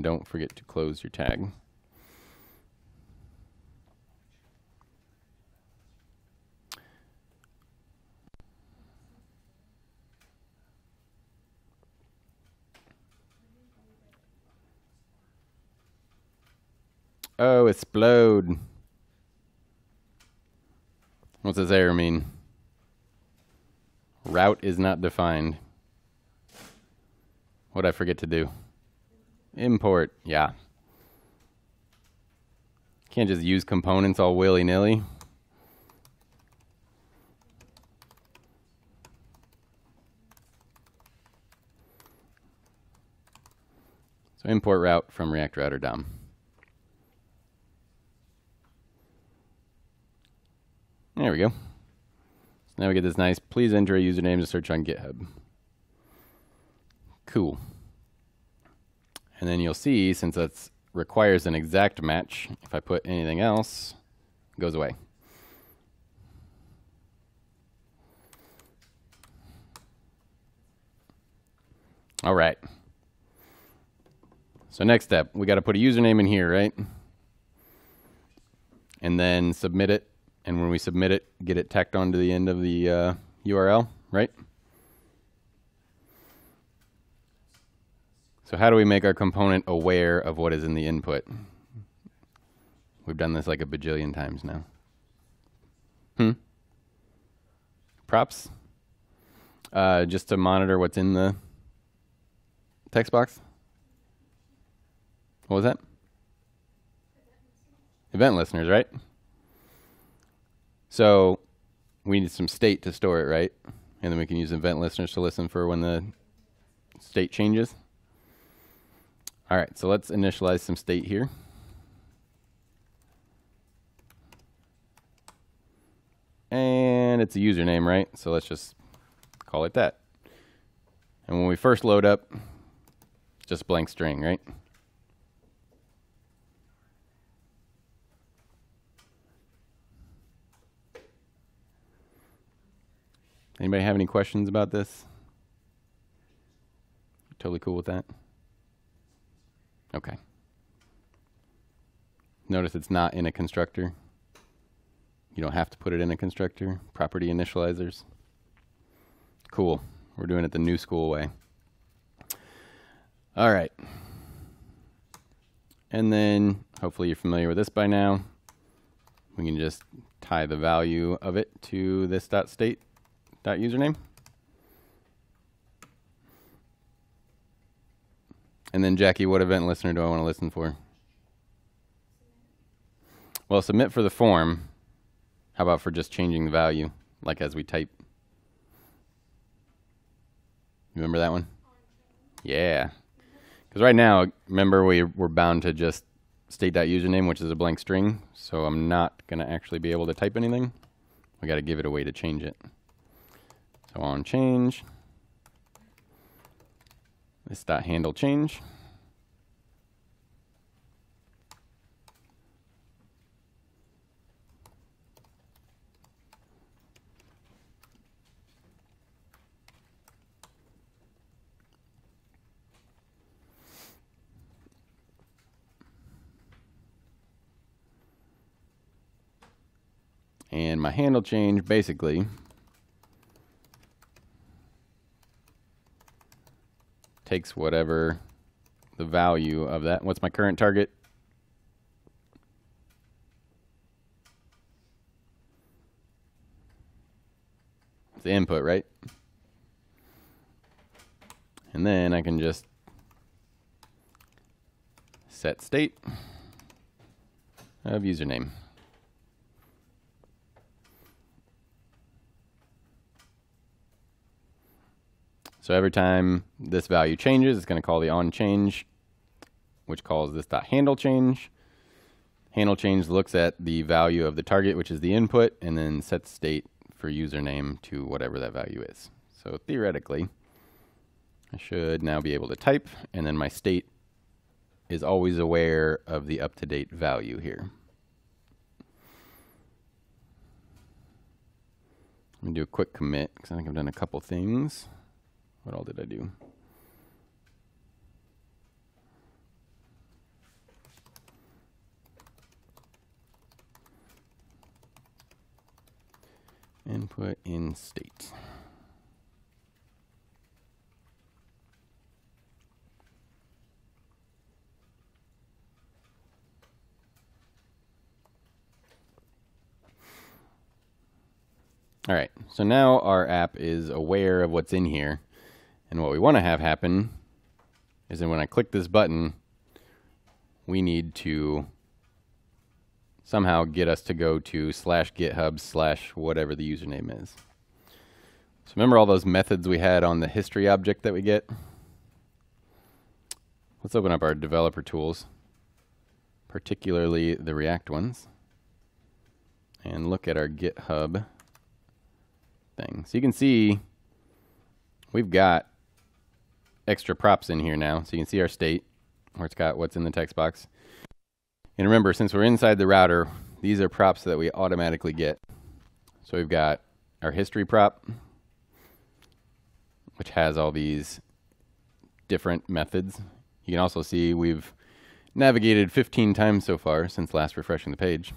and don't forget to close your tag. Oh, explode. What's this error mean? Route is not defined. What'd I forget to do? Import, yeah. Can't just use components all willy-nilly. So import route from React Router DOM. There we go. So now we get this nice, please enter a username to search on GitHub. Cool. And then you'll see, since that requires an exact match, if I put anything else, it goes away. All right. So next step, we got to put a username in here, right? And then submit it. And when we submit it, get it tacked onto the end of the URL, right? So how do we make our component aware of what is in the input? We've done this like a bajillion times now. Props? Just to monitor what's in the text box? What was that? Event listeners, right? So we need some state to store it, right? And then we can use event listeners to listen for when the state changes. All right, so let's initialize some state here. And it's a username, right? So let's just call it that. And when we first load up, just blank string, right? Anybody have any questions about this? Totally cool with that? Okay. Notice it's not in a constructor. You don't have to put it in a constructor. Property initializers. Cool. We're doing it the new school way. All right. And then, hopefully you're familiar with this by now. We can just tie the value of it to this .state.username. And then, Jackie, what event listener do I want to listen for? Well, submit for the form. How about for just changing the value, like as we type? You remember that one? Yeah. Because right now, remember, we're bound to just state.username, which is a blank string. So I'm not going to actually be able to type anything. We got to give it a way to change it. So on change, this .handle change. And my handle change basically takes whatever the value of that. What's my current target? It's the input, right? And then I can just set state of username. So every time this value changes, it's going to call the onChange, which calls this .handle change. Handle change looks at the value of the target, which is the input, and then sets state for username to whatever that value is. So theoretically, I should now be able to type, and then my state is always aware of the up-to-date value here. Let me do a quick commit, because I think I've done a couple things. What all did I do? Input in state. All right, so now our app is aware of what's in here. And what we want to have happen is that when I click this button, we need to somehow get us to go to /GitHub/ whatever the username is. So remember all those methods we had on the history object that we get? Let's open up our developer tools, particularly the React ones, and look at our GitHub thing. So you can see we've got extra props in here now. So you can see our state, where it's got what's in the text box. And remember, since we're inside the router, these are props that we automatically get. So we've got our history prop, which has all these different methods. You can also see we've navigated 15 times so far since last refreshing the page.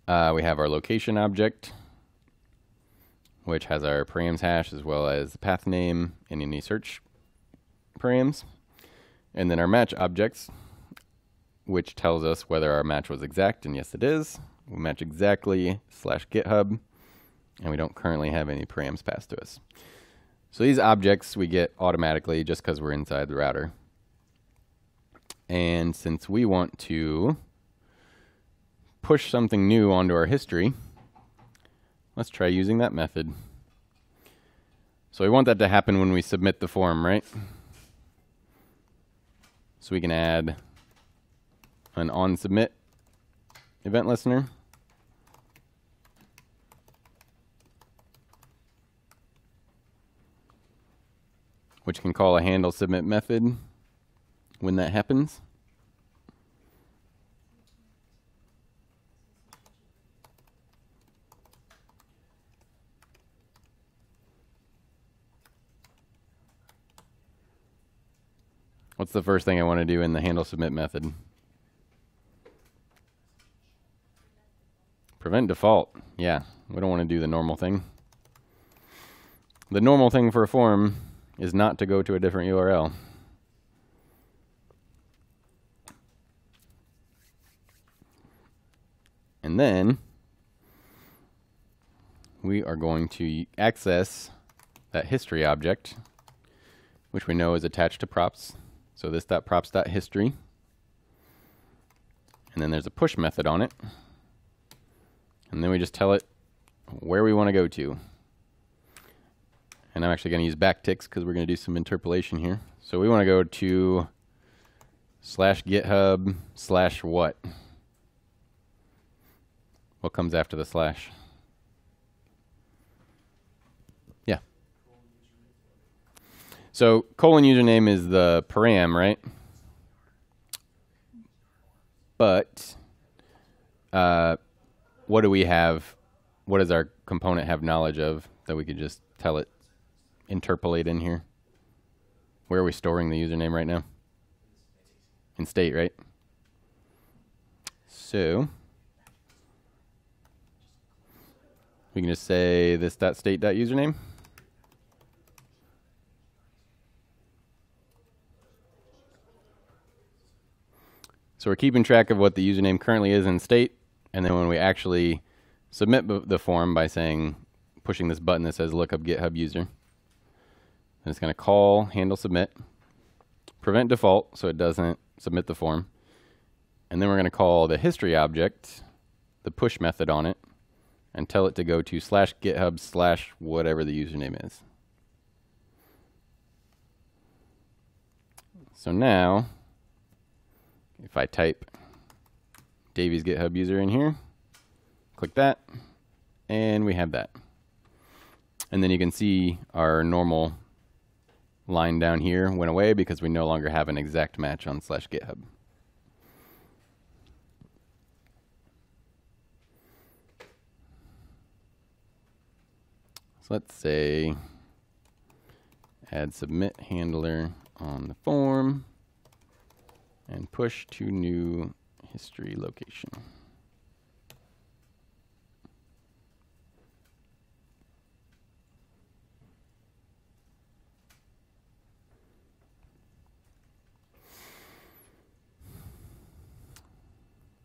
We have our location object, which has our params hash as well as the path name and any search params. And then our match objects, which tells us whether our match was exact, and yes it is. We match exactly /GitHub, and we don't currently have any params passed to us. So these objects we get automatically just because we're inside the router. And since we want to push something new onto our history, let's try using that method. So we want that to happen when we submit the form, right? So we can add an onSubmit event listener. Which can call a handle submit method when that happens. What's the first thing I want to do in the handle submit method? Prevent default. Yeah, we don't want to do the normal thing. The normal thing for a form is not to go to a different URL. And then we are going to access that history object, which we know is attached to props. So this .props.history. And then there's a push method on it. And then we just tell it where we want to go to. And I'm actually going to use backticks because we're going to do some interpolation here. So we want to go to /GitHub/ what? What comes after the slash? Yeah. So :username is the param, right? But what do we have? What does our component have knowledge of that we could just tell it interpolate in here? Where are we storing the username right now? In state, right? So we can just say this .state.username. So we're keeping track of what the username currently is in state, and then when we actually submit the form by saying, pushing this button that says look up GitHub user, then it's going to call handle submit, prevent default so it doesn't submit the form, and then we're going to call the history object, the push method on it, and tell it to go to /GitHub/ whatever the username is. So now, if I type Davy's GitHub user in here, click that, and we have that. And then you can see our normal line down here went away because we no longer have an exact match on /GitHub. So let's say add submit handler on the form and push to new history location.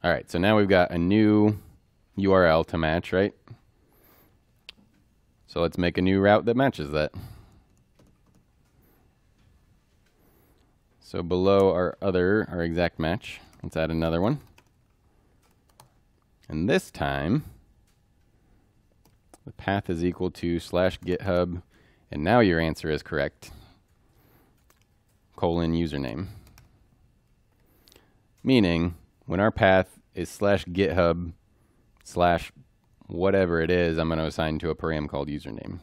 All right, so now we've got a new URL to match, right? So let's make a new route that matches that. So below our exact match, let's add another one. And this time, the path is equal to /GitHub, and now your answer is correct, :username. Meaning, when our path is /GitHub/ whatever it is, I'm going to assign to a param called username.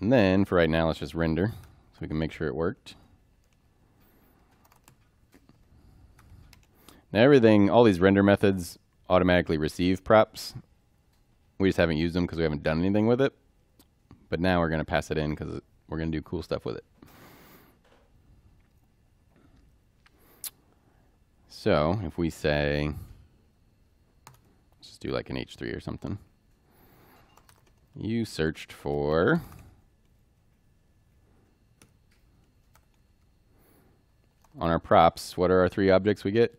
And then, for right now, let's just render so we can make sure it worked. Now all these render methods automatically receive props. We just haven't used them because we haven't done anything with it. But now we're going to pass it in because we're going to do cool stuff with it. So if we say, let's just do like an H3 or something. You searched for on our props, what are our 3 objects we get?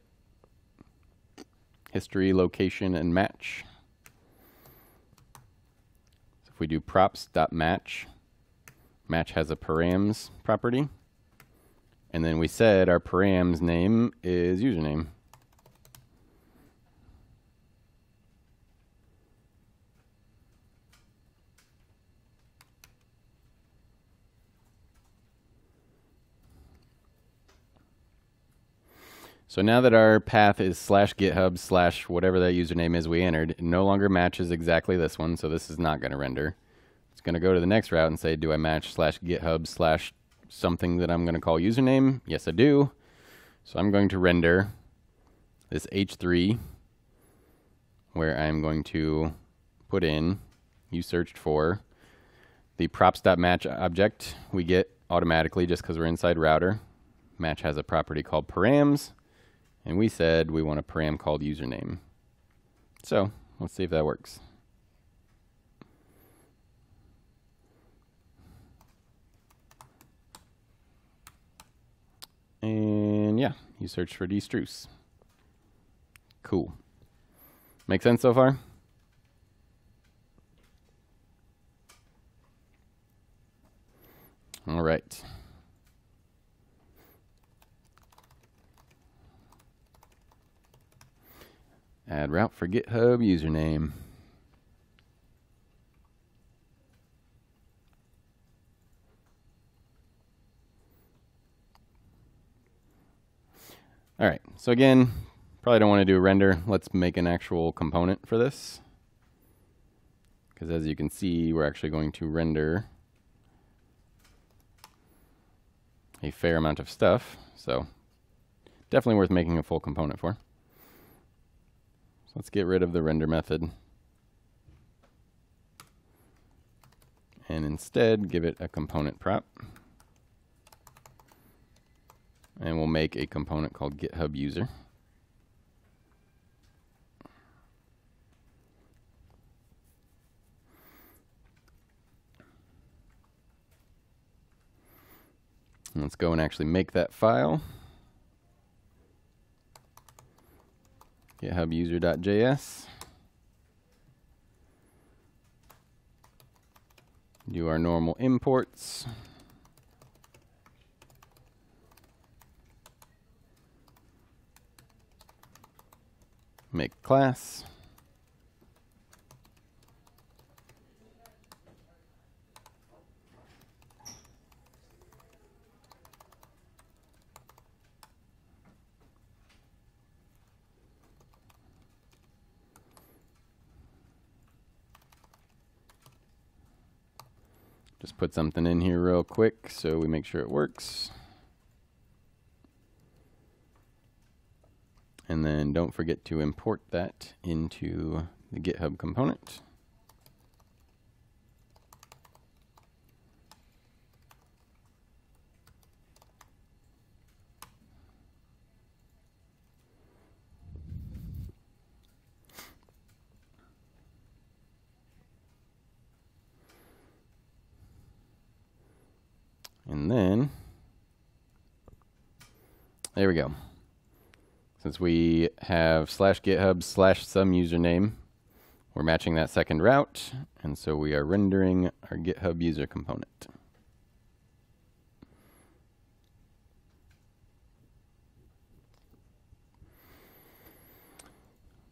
History, location, and match. So if we do props.match, match has a params property. And then we said our params name is username. So now that our path is /GitHub/ whatever that username is we entered, it no longer matches exactly this one, so this is not going to render. It's going to go to the next route and say, do I match /GitHub/ something that I'm going to call username? Yes, I do. So I'm going to render this H3 where I'm going to put in, you searched for, the props.match object we get automatically just because we're inside router. Match has a property called params. And we said we want a param called username. So let's see if that works. And yeah, you search for Destruce. Cool. Make sense so far? All right. Add route for GitHub username. All right, so again, probably don't want to do a render. Let's make an actual component for this. Because as you can see, we're actually going to render a fair amount of stuff. So definitely worth making a full component for. So let's get rid of the render method. And instead, give it a component prop. And we'll make a component called GitHub user. And let's go and actually make that file. GitHub user.js. Do our normal imports. Make class. Just put something in here real quick so we make sure it works. And then don't forget to import that into the GitHub component. And then There we go. Since we have /github/some username, we're matching that second route, and so we are rendering our GitHub user component.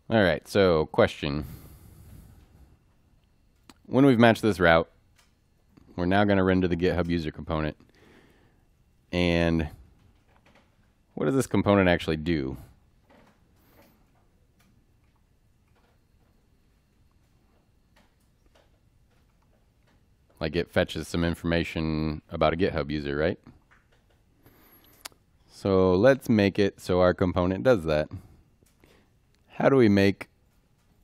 All right, so question. When we've matched this route, we're now going to render the GitHub user component. And what does this component actually do? Like it fetches some information about a GitHub user, right? So let's make it so our component does that. How do we make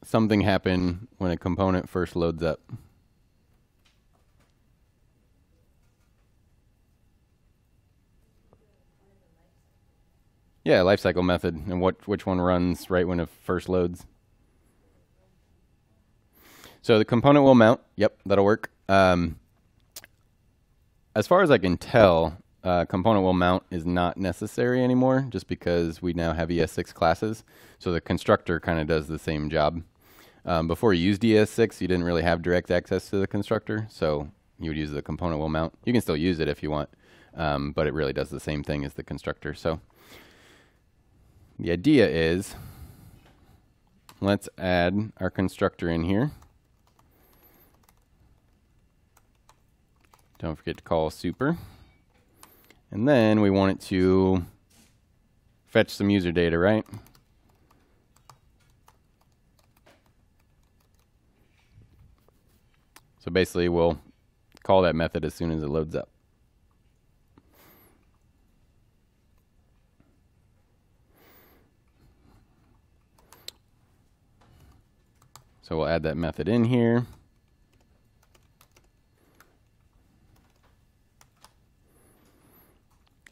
something happen when a component first loads up? Yeah, lifecycle method. And which one runs right when it first loads? So the component will mount. Yep, that'll work. As far as I can tell, component will mount is not necessary anymore, just because we now have ES6 classes. So the constructor kind of does the same job. Before you used ES6, you didn't really have direct access to the constructor, so you would use the component will mount. You can still use it if you want, but it really does the same thing as the constructor. So the idea is, let's add our constructor in here. Don't forget to call super. And then we want it to fetch some user data, right? So basically, we'll call that method as soon as it loads up. So we'll add that method in here.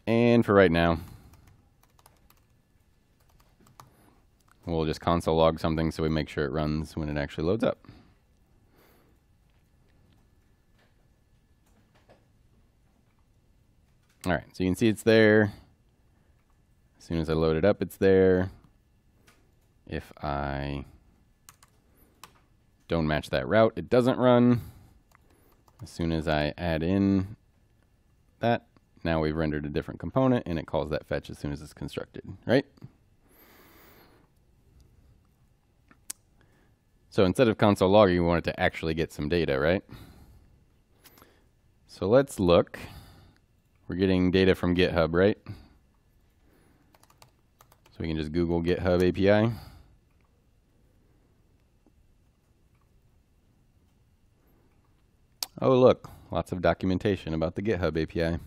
And for right now, we'll just console log something so we make sure it runs when it actually loads up. All right, so you can see it's there. As soon as I load it up, it's there. If I don't match that route, it doesn't run. As soon as I add in that, now we've rendered a different component, and it calls that fetch as soon as it's constructed, right? So instead of console logging, we want it to actually get some data, right? So let's look. We're getting data from GitHub, right? So we can just Google GitHub API. Oh, look, lots of documentation about the GitHub API.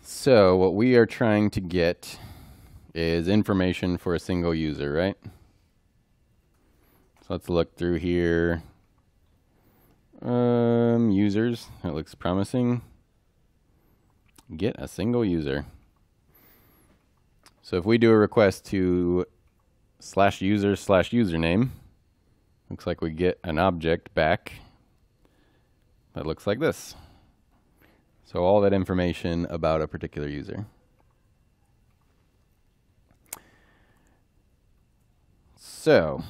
So what we are trying to get is information for a single user, right? So let's look through here. Users, that looks promising. Get a single user. So if we do a request to /user/username, looks like we get an object back that looks like this. So all that information about a particular user. So,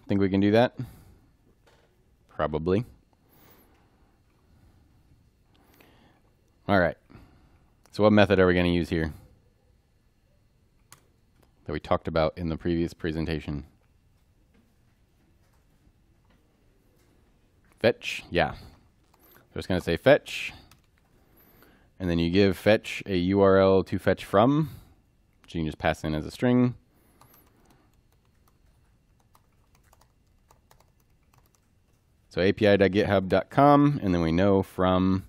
think we can do that? Probably. All right. So what method are we going to use here that we talked about in the previous presentation? Fetch, yeah. So it's going to say fetch. And then you give fetch a URL to fetch from, which you can just pass in as a string. So api.github.com, and then we know from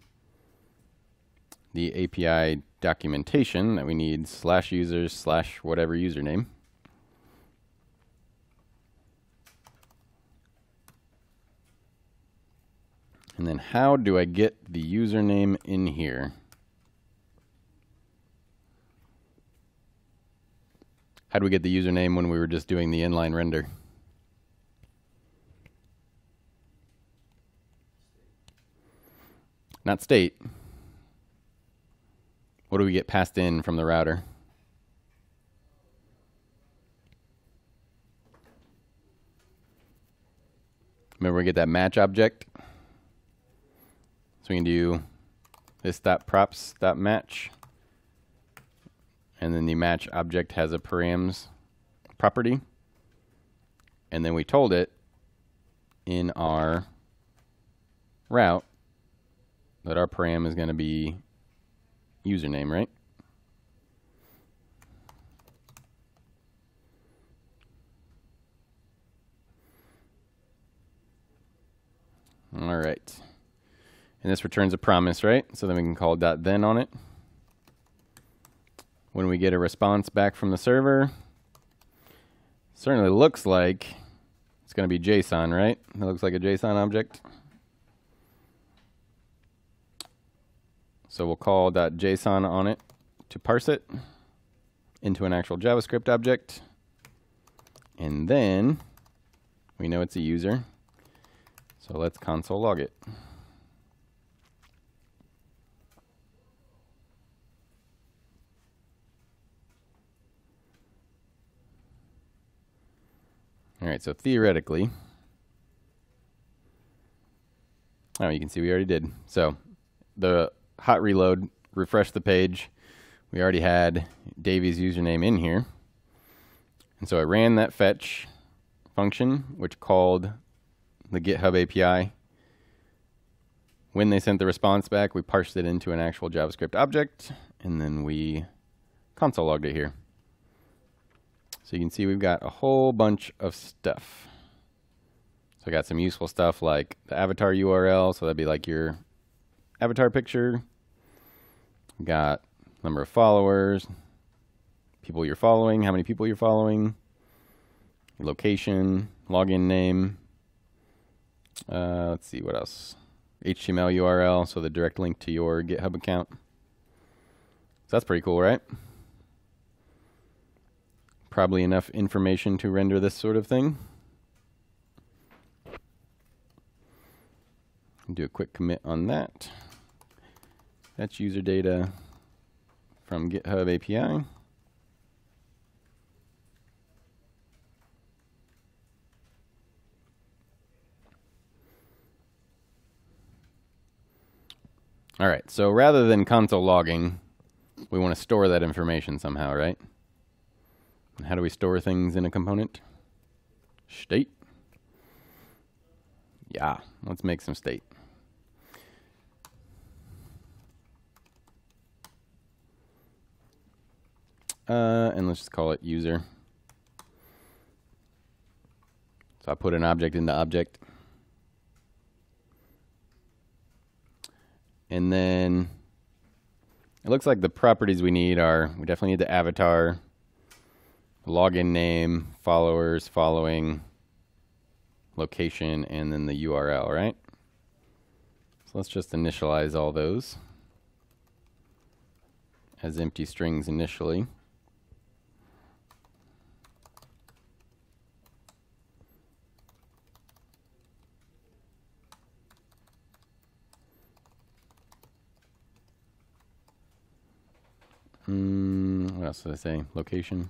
the API documentation that we need /users/whatever username. And then how do I get the username in here? How do we get the username when we were just doing the inline render? Not state. what do we get passed in from the router? Remember, we get that match object. So we can do this.props.match. And then the match object has a params property. And then we told it in our route that our param is going to be username, right? All right. And this returns a promise, right? So then we can call .then on it. When we get a response back from the server, certainly looks like it's going to be JSON, right? It looks like a JSON object. So we'll call .json on it to parse it into an actual JavaScript object. And then we know it's a user. So let's console log it. All right, so theoretically, oh, you can see we already did. So the hot reload refreshed the page. We already had Davy's username in here. And so I ran that fetch function, which called the GitHub API. When they sent the response back, we parsed it into an actual JavaScript object, and then we console logged it here. So you can see we've got a whole bunch of stuff. So I got some useful stuff like the avatar URL, so that'd be like your avatar picture. We got number of followers, people you're following, how many people you're following, your location, login name. Let's see what else. HTML URL, so the direct link to your GitHub account. So that's pretty cool, right? Probably enough information to render this sort of thing. Do a quick commit on that. That's user data from GitHub API. All right, so rather than console logging, we want to store that information somehow, right? And how do we store things in a component? State. Yeah, let's make some state. And let's just call it user. So I put an object into object. And then it looks like the properties we need are, we definitely need the avatar, login name, followers, following, location, and then the URL, right? So let's just initialize all those as empty strings initially. What else did I say? Location.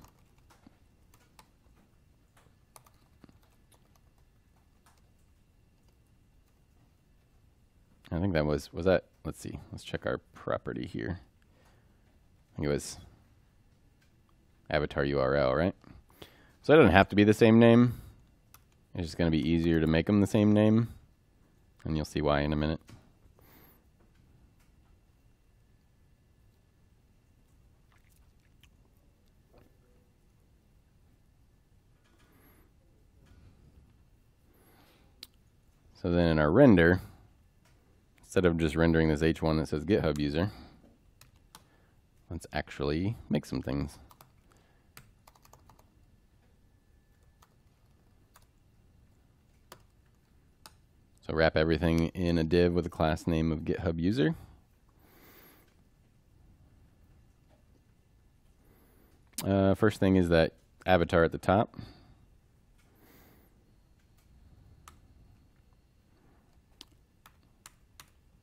I think that was that, let's see, let's check our property here. I think it was avatar URL, right? So it doesn't have to be the same name. It's just going to be easier to make them the same name. And you'll see why in a minute. So then in our render, instead of just rendering this H1 that says GitHub user, let's actually make some things. So wrap everything in a div with a class name of GitHub user. First thing is that avatar at the top.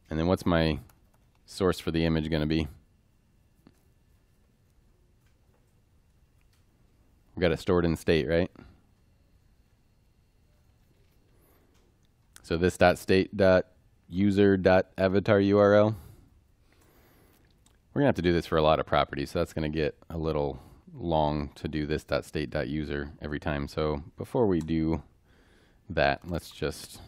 And then what's my source for the image going to be? We've got it stored in state, right? So this .state.user.avatar URL. We're going to have to do this for a lot of properties, so that's going to get a little long to do this .state.user every time. So before we do that, let's just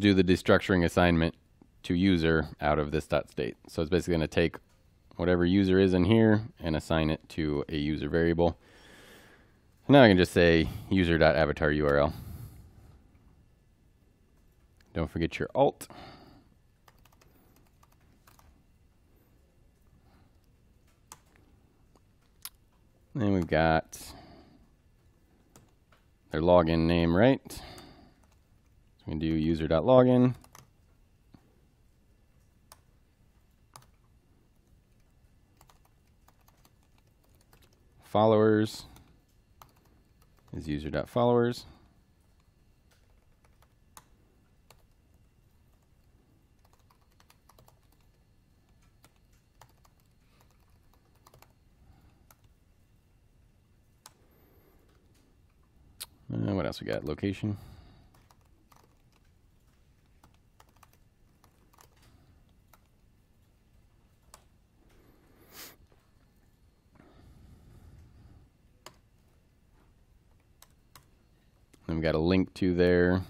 do the destructuring assignment to user out of this .state. So it's basically going to take whatever user is in here and assign it to a user variable. And now I can just say user.avatar URL. Don't forget your alt. Then we've got their login name, right? So we can do user.login. Followers is user.followers. What else we got? Location. Then we got a link to their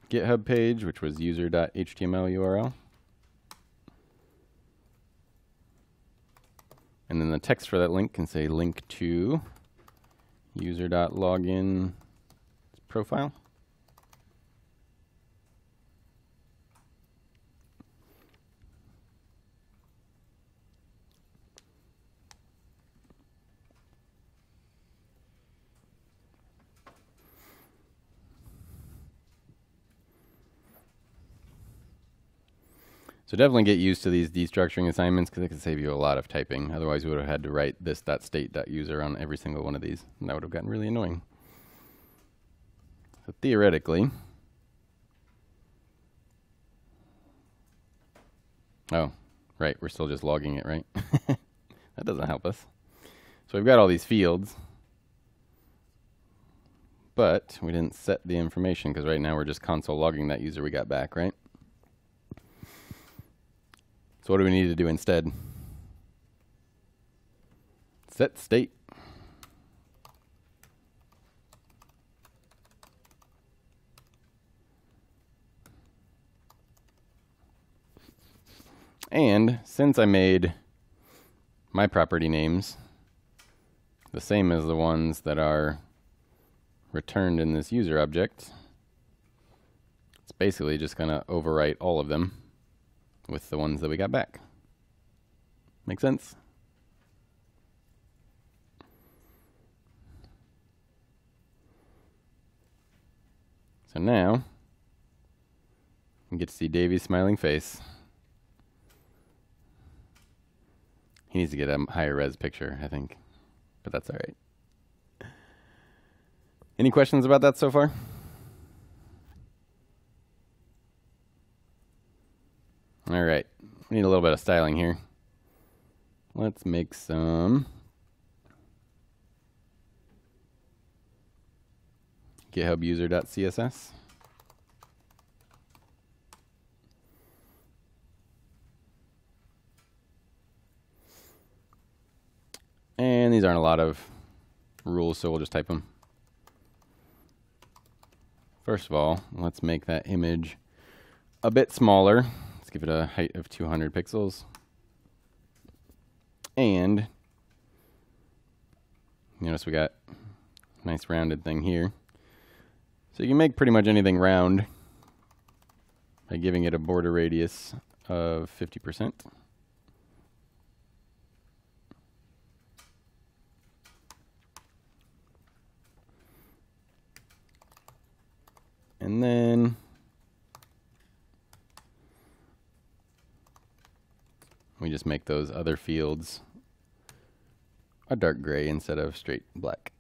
GitHub page, which was user.html URL. And then the text for that link can say link to user.login profile. So definitely get used to these destructuring assignments because it can save you a lot of typing. Otherwise, we would have had to write this .state.user on every single one of these, and that would have gotten really annoying. So theoretically, oh, right, we're still just logging it, right? That doesn't help us. So we've got all these fields, but we didn't set the information because right now we're just console logging that user we got back, right? So what do we need to do instead? Set state. And since I made my property names the same as the ones that are returned in this user object, it's basically just going to overwrite all of them with the ones that we got back. Make sense? So now, you get to see Davy's smiling face. He needs to get a higher res picture, I think, but that's all right. Any questions about that so far? All right, we need a little bit of styling here. Let's make some GitHub user.css. And these aren't a lot of rules, so we'll just type them. First of all, let's make that image a bit smaller. Let's give it a height of 200 pixels. And notice we got a nice rounded thing here. So you can make pretty much anything round by giving it a border radius of 50%. And then we just make those other fields a dark gray instead of straight black.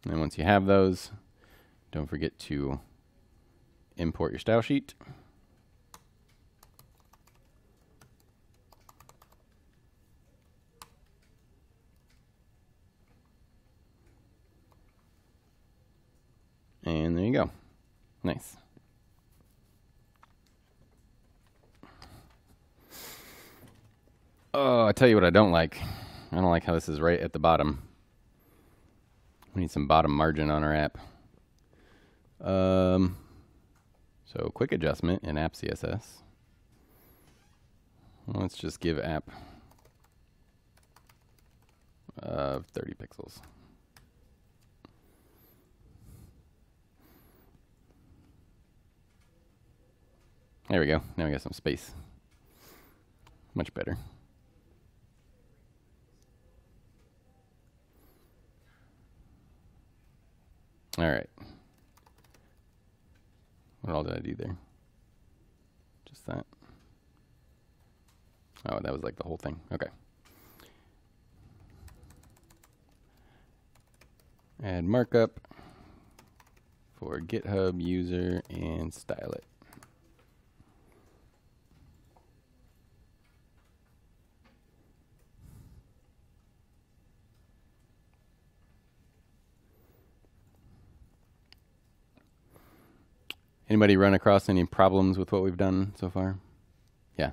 And then once you have those, don't forget to import your style sheet. And there you go. Nice. Oh, I tell you what I don't like. I don't like how this is right at the bottom. We need some bottom margin on our app. So quick adjustment in app CSS. Let's just give app 30 pixels. There we go. Now we got some space. Much better. All right. What all did I do there? Just that. Oh, that was like the whole thing. Okay. Add markup for GitHub user and style it. Anybody run across any problems with what we've done so far? Yeah.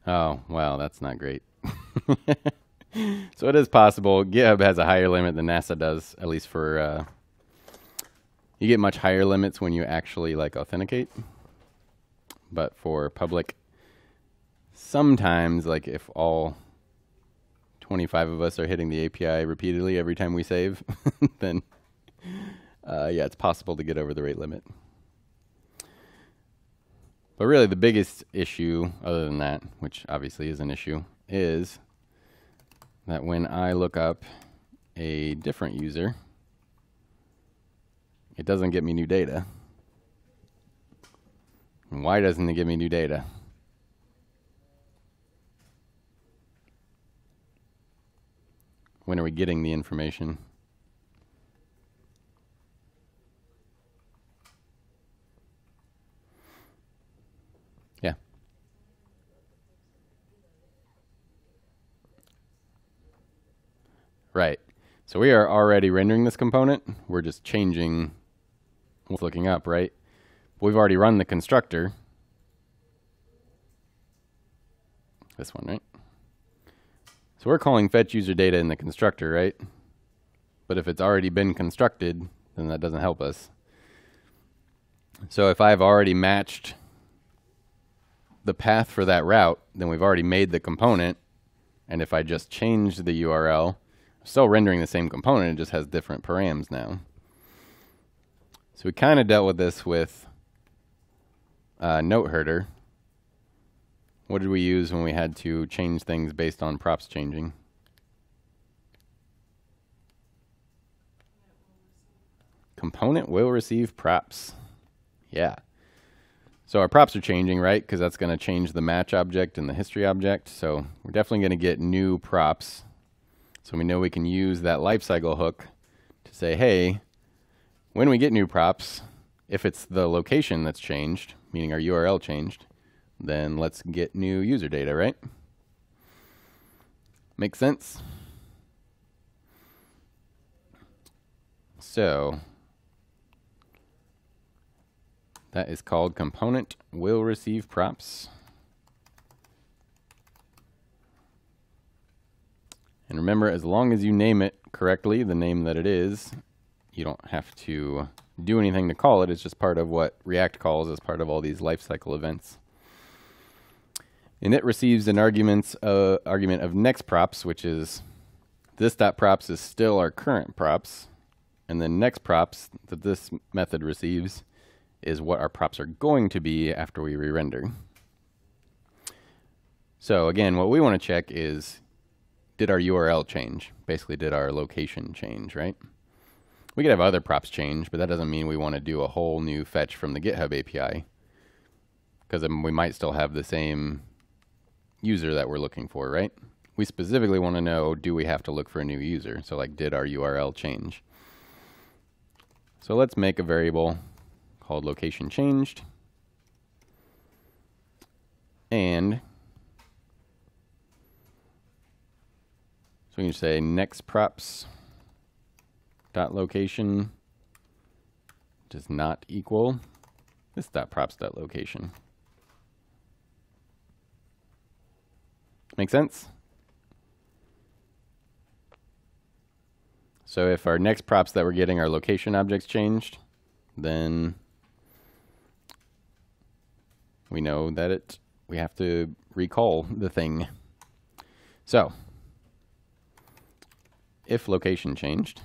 Oh, wow, that's not great. So it is possible. GitHub has a higher limit than NASA does, at least for, you get much higher limits when you actually like authenticate. But for public, sometimes, like if all 25 of us are hitting the API repeatedly every time we save, then yeah, it's possible to get over the rate limit. But really the biggest issue, other than that, which obviously is an issue, is that when I look up a different user, it doesn't get me new data. And why doesn't it give me new data? When are we getting the information? Yeah. Right. So we are already rendering this component. We're just changing what's looking up, right? We've already run the constructor. This one, right? So we're calling fetch user data in the constructor, right? But if it's already been constructed, then that doesn't help us. So if I've already matched the path for that route, then we've already made the component. And if I just change the URL, I'm still rendering the same component, it just has different params now. So we kind of dealt with this with note herder. What did we use when we had to change things based on props changing? Component will receive props. Yeah. So our props are changing, right? Because that's going to change the match object and the history object. So we're definitely going to get new props. So we know we can use that lifecycle hook to say, hey, when we get new props, if it's the location that's changed, meaning our URL changed, then let's get new user data, right? Make sense? So that is called component will receive props. And remember, as long as you name it correctly, the name that it is, you don't have to do anything to call it. It's just part of what React calls as part of all these lifecycle events. And it receives an argument of next props, which is this.props is still our current props. And then next props that this method receives is what our props are going to be after we re-render. So again, what we want to check is, did our URL change? Basically, did our location change, right? We could have other props change, but that doesn't mean we want to do a whole new fetch from the GitHub API, because we might still have the same user that we're looking for, right? we specifically want to know, do we have to look for a new user? So like, did our URL change? So let's make a variable called location changed. And so we can say next props dot location does not equal this dot props dot location. Make sense? So if our next props that we're getting are location objects changed, then we know that we have to recall the thing. So if location changed,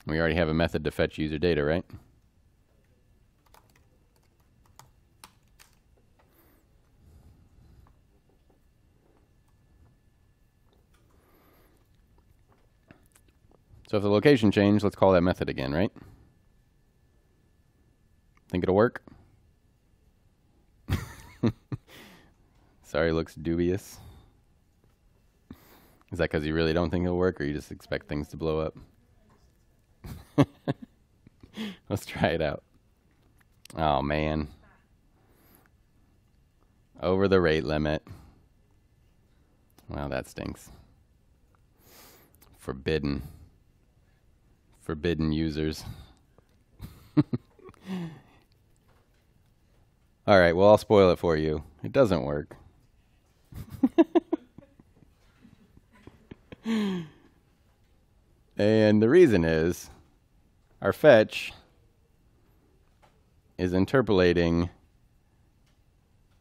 we already have a method to fetch user data, right? So if the location changed, let's call that method again, right? Think it'll work? Sorry, looks dubious. Is that because you really don't think it'll work, or you just expect things to blow up? Let's try it out. Oh, man. Over the rate limit. Well, that stinks. Forbidden. Forbidden users. All right, well, I'll spoil it for you. It doesn't work. And the reason is our fetch is interpolating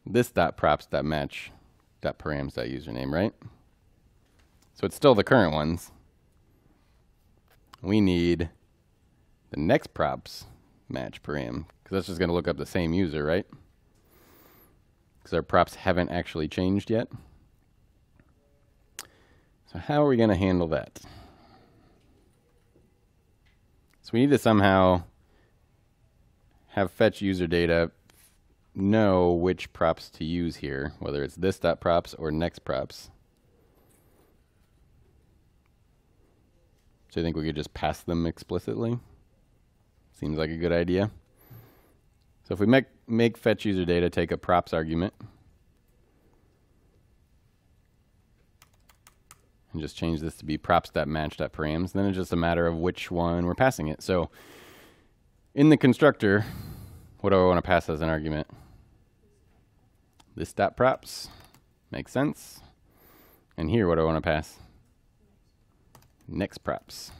this dot props dot match dot params dot username, right? So it's still the current ones. We need the next props match param, because that's just going to look up the same user, right? Because our props haven't actually changed yet. So how are we going to handle that? So we need to somehow have fetch user data know which props to use here, whether it's this dot props or next props. So I think we could just pass them explicitly. Seems like a good idea. So if we make fetch user data take a props argument and just change this to be props.match.params, then it's just a matter of which one we're passing it. So in the constructor, what do I want to pass as an argument? This dot props. Makes sense. And here, what do I want to pass? Next props.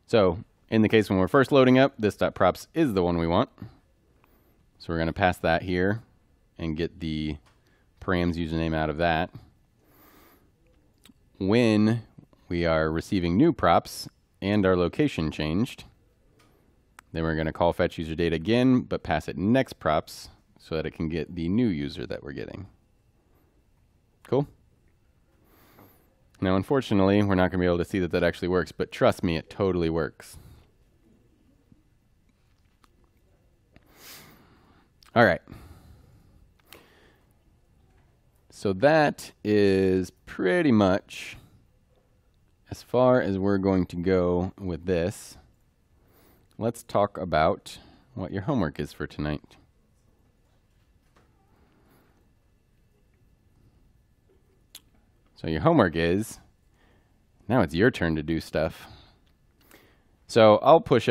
So in the case when we're first loading up, this dot props is the one we want. So we're going to pass that here and get the params username out of that. When we are receiving new props and our location changed, then we're going to call fetch user data again, but pass it next props so that it can get the new user that we're getting. Cool? Now, unfortunately, we're not going to be able to see that that actually works, but trust me, it totally works. All right. So that is pretty much as far as we're going to go with this. Let's talk about what your homework is for tonight. So your homework is, now it's your turn to do stuff. So I'll push out